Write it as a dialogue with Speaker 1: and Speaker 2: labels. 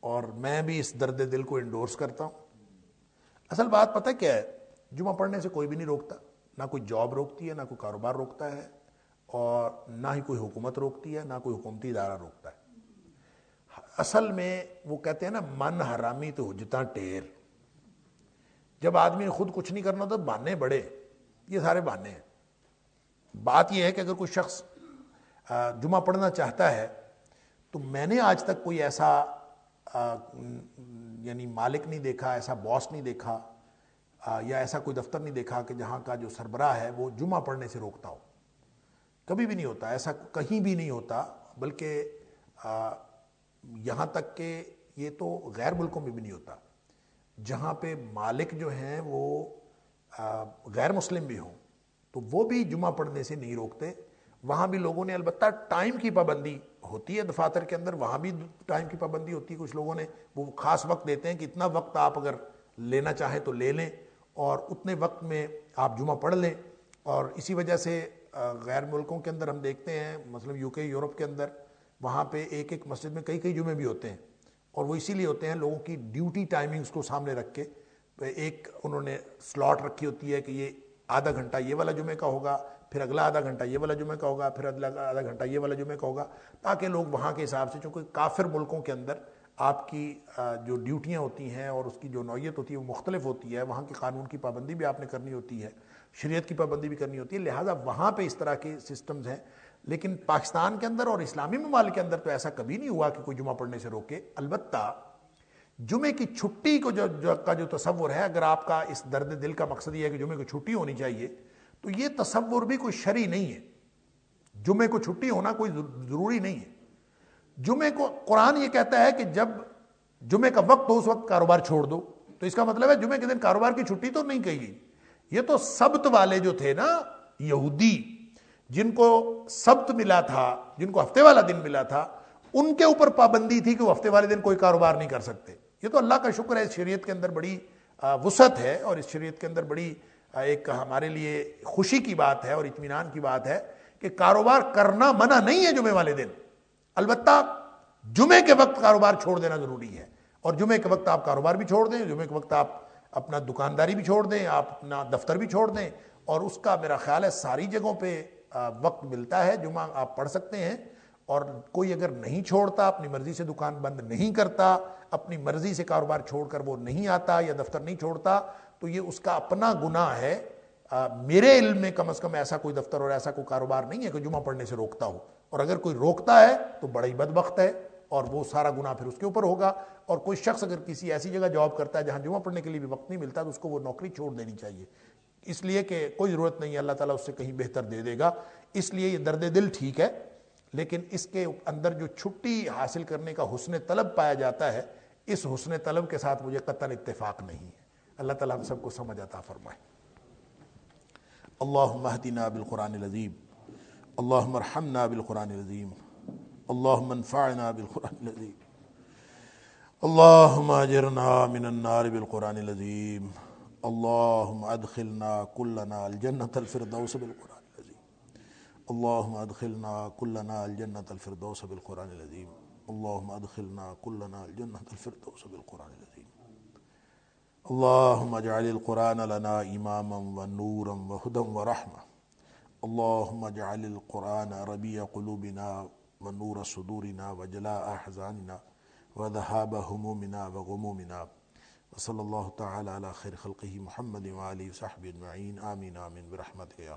Speaker 1: اور میں بھی اس درد دل کو انڈورس کرتا ہوں۔ اصل بات پتہ کیا ہے، جمعہ پڑھنے سے کوئی بھی نہیں روکتا، نہ کوئی جاب روکتی ہے، نہ کوئی کاروبار روکتا ہے، اور نہ ہی کوئی حکومت روکتی ہے، نہ کوئی حکومتی ادارہ روکتا ہے۔ اصل میں وہ کہتے ہیں نا، من حرامی تو حجتاں ٹیر۔ جب آدمی نے خود کچھ نہیں کرنا تو بہانے بڑے، یہ سارے بہانے ہیں۔ بات یہ ہے کہ اگر کوئی شخص جمعہ پڑھنا چاہتا ہے تو میں نے آج تک کوئی ایسا یعنی مالک نہیں دیکھا، ایسا باس نہیں دیکھا، یا ایسا کوئی دفتر نہیں دیکھا کہ جہاں کا جو سربراہ ہے وہ جمعہ پڑھنے سے روکتا ہو۔ کبھی بھی نہیں ہوتا ایسا، کہیں بھی نہیں ہوتا۔ بلکہ یہاں تک کہ یہ تو غیر ملکوں میں بھی نہیں ہوتا، جہاں پہ مالک جو ہیں وہ غیر مسلم بھی ہوں تو وہ بھی جمعہ پڑھنے سے نہیں روکتے۔ وہاں بھی لوگوں نے، البتہ ٹائم کی پابندی ہوتی ہے دفاتر کے اندر، وہاں بھی ٹائم کی پابندی ہوتی ہے۔ کچھ لوگوں نے وہ خاص وقت دیتے ہیں کہ اتنا وقت آپ اگر لینا چاہیں تو لے لیں، اور اتنے وقت میں آپ جمعہ پڑھ لیں۔ اور اسی وجہ سے غیر ملکوں کے اندر ہم دیکھتے ہیں، مثلا یو کے، یورپ کے اندر، وہاں پہ ایک ایک مسجد میں کئی جمعے بھی ہوتے ہیں، اور وہ اسی لیے ہوتے ہیں لوگوں کی ڈیوٹی ٹائمنگز کو سامنے رکھ کے۔ ایک انہوں نے سلاٹ رکھی ہوتی ہے کہ یہ آدھا گھنٹہ یہ والا جمعے کا ہوگا، پھر اگلا آدھا گھنٹہ یہ والا جمعے کا ہوگا، پھر اگلا آدھا گھنٹہ یہ والا جمعے کا ہوگا، تاکہ لوگ وہاں کے حساب سے، چونکہ کافر ملکوں کے اندر آپ کی جو ڈیوٹیاں ہوتی ہیں اور اس کی جو نوعیت ہوتی ہے وہ مختلف ہوتی ہے، وہاں کے قانون کی پابندی بھی آپ نے کرنی ہوتی ہے، شریعت کی پابندی بھی کرنی ہوتی ہے، لہٰذا وہاں پہ اس طرح کے سسٹمز ہیں۔ لیکن پاکستان کے اندر اور اسلامی ممالک کے اندر تو ایسا کبھی نہیں ہوا کہ کوئی جمعہ پڑھنے سے روکے۔ البتہ جمعے کی چھٹی کو جو تصور ہے، اگر آپ کا اس درد دل کا مقصد یہ ہے کہ جمعے کو چھٹی ہونی چاہیے، تو یہ تصور بھی کوئی شرعی نہیں ہے۔ جمعے کو چھٹی ہونا کوئی ضروری نہیں ہے۔ جمعے کو قرآن یہ کہتا ہے کہ جب جمعے کا وقت ہو اس وقت کاروبار چھوڑ دو، تو اس کا مطلب ہے جمعے کے دن کاروبار کی چھٹی تو نہیں کہی گئی۔ یہ تو سبت والے جو تھے نا، یہودی، جن کو سبت ملا تھا، جن کو ہفتے والا دن ملا تھا، ان کے اوپر پابندی تھی کہ وہ ہفتے والے دن کوئی کاروبار نہیں کر سکتے۔ یہ تو اللہ کا شکر ہے، اس شریعت کے اندر بڑی وسعت ہے، اور اس شریعت کے اندر بڑی ایک ہمارے لیے خوشی کی بات ہے اور اطمینان کی بات ہے کہ کاروبار کرنا منع نہیں ہے جمعے والے دن۔ البتہ جمعے کے وقت کاروبار چھوڑ دینا ضروری ہے، اور جمعے کے وقت آپ کاروبار بھی چھوڑ دیں، جمعے کے وقت آپ اپنا دکانداری بھی چھوڑ دیں، آپ اپنا دفتر بھی چھوڑ دیں، اور اس کا میرا خیال ہے ساری جگہوں پہ وقت ملتا ہے، جمعہ آپ پڑھ سکتے ہیں۔ اور کوئی اگر نہیں چھوڑتا، اپنی مرضی سے دکان بند نہیں کرتا، اپنی مرضی سے کاروبار چھوڑ کر وہ نہیں آتا یا دفتر نہیں چھوڑتا، تو یہ اس کا اپنا گناہ ہے۔ میرے علم میں کم از کم ایسا کوئی دفتر اور ایسا کوئی کاروبار نہیں ہے کہ جمعہ پڑھنے سے روکتا ہو، اور اگر کوئی روکتا ہے تو بڑا ہی بدبخت ہے، اور وہ سارا گناہ پھر اس کے اوپر ہوگا۔ اور کوئی شخص اگر کسی ایسی جگہ جاب کرتا ہے جہاں جمعہ پڑھنے کے لیے بھی وقت نہیں ملتا، تو اس کو وہ نوکری چھوڑ دینی چاہیے، اس لیے کہ کوئی ضرورت نہیں ہے، اللہ تعالیٰ اس سے کہیں بہتر دے دے گا۔ اس لیے یہ درد دل ٹھیک ہے، لیکن اس کے اندر جو چھٹی حاصل کرنے کا حسن طلب پایا جاتا ہے، اس حسن طلب کے ساتھ مجھے قطعاً اتفاق نہیں ہے۔ اللہ تعالیٰ ہم سب کو سمجھ عطا فرمائے۔ اللہم اہدنا بالقرآن العظیم، اللہم ارحمنا بالقرآن العظیم، اللہم انفعنا بالقرآن العظیم، اللہم اجرنا من النار بالقرآن العظیم، اللہم ادخلنا کلنا الجنة الفردوس بالقرآن العظیم، اللہم ادخلنا کلنا الجنة الفردوس بالقرآن العظیم، اللہم ادخلنا کلنا الجنة الفردوس بالقرآن العظیم، اللہم اجعل القرآن لنا اماما ونورا وہدا ورحمة، اللہم اجعل القرآن ربیع قلوبنا ونور صدورنا وجلاء احزاننا وذهاب همومنا وغمومنا، وصلی اللہ تعالی علی خیر خلقہ محمد وآلہ وصحبہ اجمعین، آمین آمین برحمتک یا